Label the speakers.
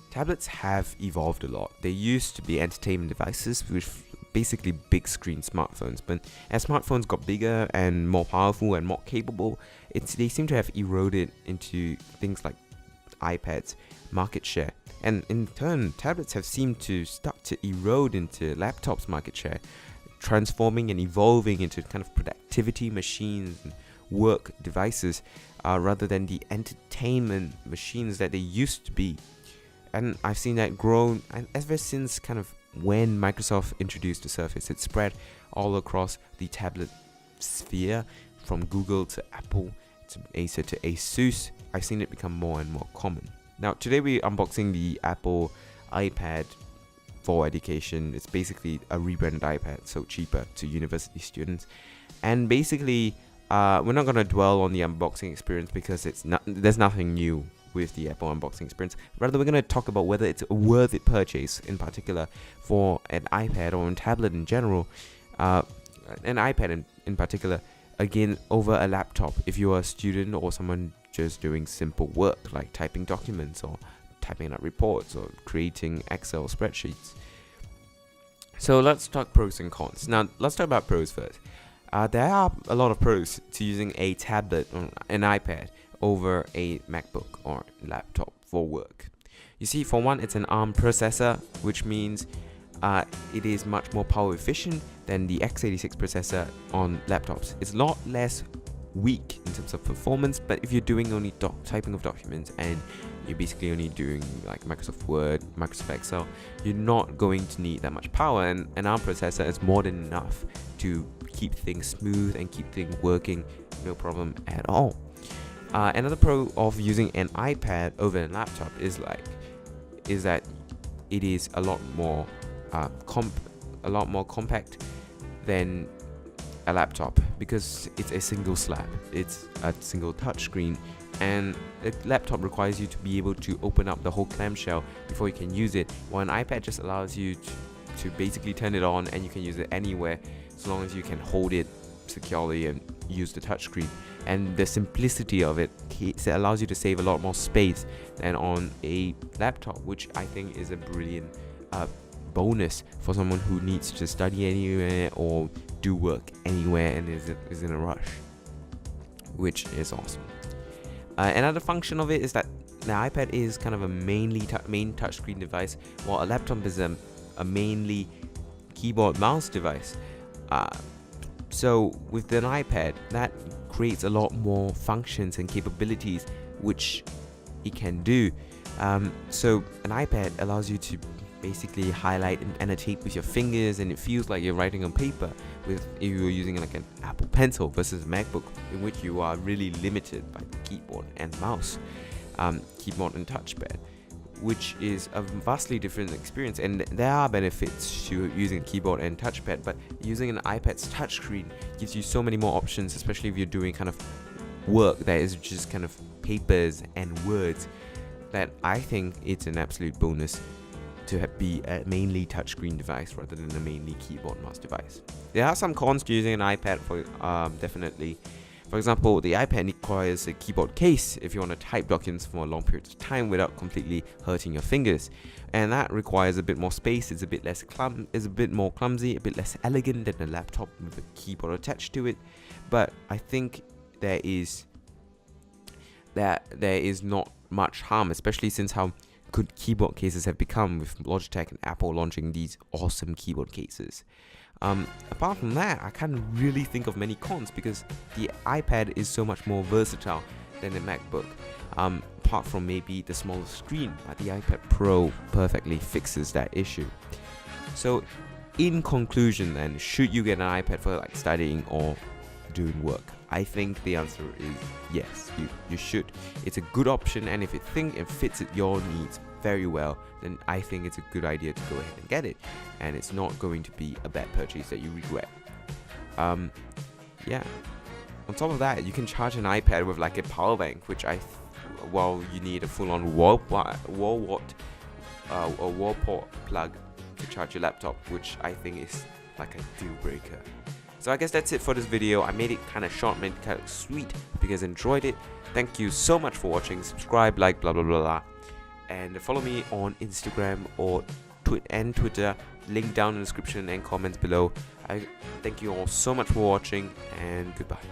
Speaker 1: tablets have evolved a lot. They used to be entertainment devices with basically big screen smartphones, but as smartphones got bigger and more powerful and more capable, they seem to have eroded into things like iPads market share, and in turn tablets have seemed to start to erode into laptops market share, transforming and evolving into kind of productivity machines and work devices rather than the entertainment machines that they used to be. And I've seen that grow, and ever since kind of when Microsoft introduced the Surface, it spread all across the tablet sphere, from Google to Apple to Acer to Asus. I've seen it become more and more common. Now today we're unboxing the Apple iPad for education. It's basically a rebranded iPad, so cheaper to university students. And basically we're not going to dwell on the unboxing experience because there's nothing new with the Apple unboxing experience. Rather, we're going to talk about whether it's a worth it purchase, in particular for an iPad or a tablet in general, an iPad in particular, again, over a laptop if you're a student or someone just doing simple work like typing documents or typing out reports or creating Excel spreadsheets. So let's talk pros and cons. Now let's talk about pros first. There are a lot of pros to using a tablet or an iPad over a MacBook or laptop for work. You see, for one, it's an ARM processor, which means it is much more power efficient than the x86 processor on laptops. It's a lot less weak in terms of performance, but if you're doing only typing of documents and you're basically only doing like Microsoft Word, Microsoft Excel, you're not going to need that much power, and an ARM processor is more than enough to keep things smooth and keep things working no problem at all. Another pro of using an iPad over a laptop is that it is a lot more compact than a laptop, because it's a single slab, it's a single touch screen, and a laptop requires you to be able to open up the whole clamshell before you can use it, while an iPad just allows you to basically turn it on and you can use it anywhere as long as you can hold it securely and use the touchscreen. And the simplicity of it allows you to save a lot more space than on a laptop, which I think is a brilliant bonus for someone who needs to study anywhere or do work anywhere and is in a rush, which is awesome. Another function of it is that the iPad is kind of a main touchscreen device, while a laptop is a mainly keyboard mouse device. So with an iPad, that creates a lot more functions and capabilities which it can do. So an iPad allows you to basically highlight and annotate with your fingers, and it feels like you're writing on paper if you're using like an Apple Pencil, versus a MacBook in which you are really limited by the keyboard and mouse, keyboard and touchpad, which is a vastly different experience. And there are benefits to using keyboard and touchpad, but using an iPad's touchscreen gives you so many more options, especially if you're doing kind of work that is just kind of papers and words, that I think it's an absolute bonus to be a mainly touchscreen device rather than a mainly keyboard mouse device. There are some cons to using an iPad, for definitely. For example, the iPad requires a keyboard case if you want to type documents for a long period of time without completely hurting your fingers, and that requires a bit more space. It's a bit more clumsy, a bit less elegant than a laptop with a keyboard attached to it. But I think there is not much harm, especially since how good keyboard cases have become with Logitech and Apple launching these awesome keyboard cases. Apart from that, I can't really think of many cons because the iPad is so much more versatile than the MacBook. Apart from maybe the smaller screen, but the iPad Pro perfectly fixes that issue. So in conclusion then, should you get an iPad for like studying or doing work? I think the answer is yes, you should. It's a good option, and if you think it fits your needs very well, then I think it's a good idea to go ahead and get it, and it's not going to be a bad purchase that you regret. Yeah. On top of that, you can charge an iPad with like a power bank, which while you need a full-on wall port plug to charge your laptop, which I think is like a deal breaker. So I guess that's it for this video. I made it kind of short, made it kind of sweet. If you guys enjoyed it, thank you so much for watching. Subscribe, like, blah blah blah blah. and follow me on Instagram or Twitter, link down in the description and comments below. I thank you all so much for watching, and goodbye.